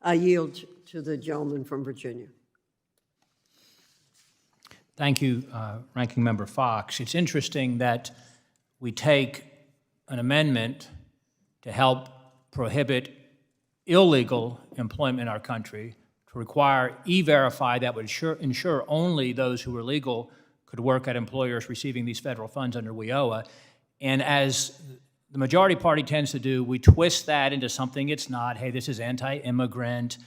I yield to the gentleman from Virginia. Thank you, Ranking Member Fox. It's interesting that we take an amendment to help prohibit illegal employment in our country, to require E-Verify that would ensure only those who were legal could work at employers receiving these federal funds under WIOA. And as the majority party tends to do, we twist that into something it's not. Hey, this is anti-immigrant.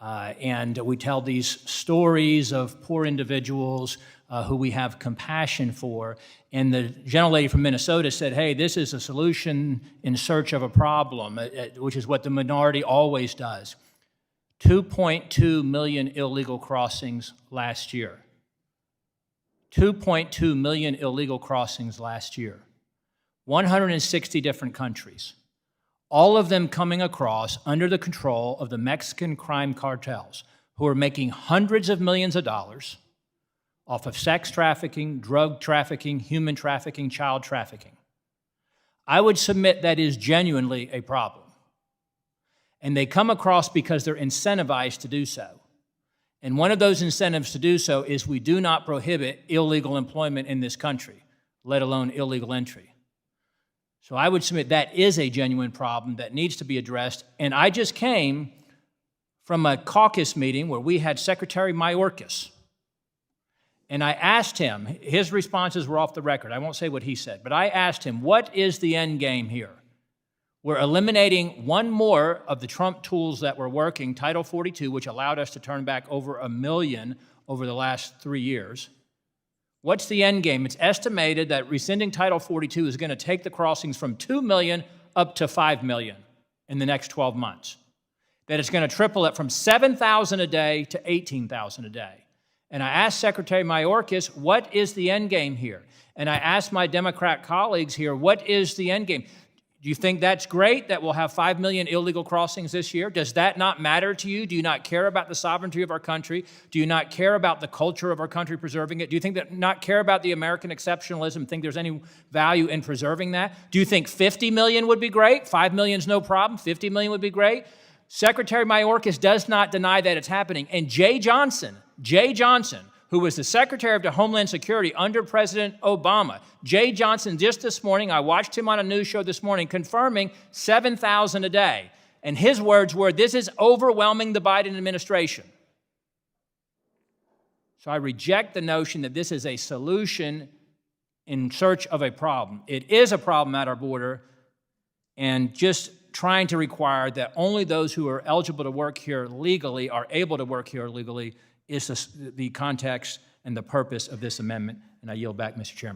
And we tell these stories of poor individuals who we have compassion for. And the gentlelady from Minnesota said, hey, this is a solution in search of a problem, which is what the minority always does. 2.2 million illegal crossings last year. 2.2 million illegal crossings last year. 160 different countries. All of them coming across under the control of the Mexican crime cartels, who are making hundreds of millions of dollars off of sex trafficking, drug trafficking, human trafficking, child trafficking. I would submit that is genuinely a problem. And they come across because they're incentivized to do so. And one of those incentives to do so is we do not prohibit illegal employment in this country, let alone illegal entry. So I would submit that is a genuine problem that needs to be addressed. And I just came from a caucus meeting where we had Secretary Mayorkas. And I asked him, his responses were off the record. I won't say what he said, but I asked him, what is the end game here? We're eliminating one more of the Trump tools that were working, Title 42, which allowed us to turn back over 1 million over the last 3 years. What's the end game? It's estimated that rescinding Title 42 is going to take the crossings from 2 million up to 5 million in the next 12 months. That it's going to triple it from 7,000 a day to 18,000 a day. And I asked Secretary Mayorkas, what is the end game here? And I asked my Democrat colleagues here, what is the end game? Do you think that's great that we'll have 5 million illegal crossings this year? Does that not matter to you? Do you not care about the sovereignty of our country? Do you not care about the culture of our country, preserving it? Do you think that not care about the American exceptionalism, think there's any value in preserving that? Do you think 50 million would be great? 5 million is no problem. 50 million would be great. Secretary Mayorkas does not deny that it's happening. And Jay Johnson, who was the Secretary of Homeland Security under President Obama. Jay Johnson, just this morning, I watched him on a news show this morning, confirming 7,000 a day. And his words were, this is overwhelming the Biden administration. So I reject the notion that this is a solution in search of a problem. It is a problem at our border, and just trying to require that only those who are eligible to work here legally are able to work here legally is the context and the purpose of this amendment. And I yield back, Mr. Chairman.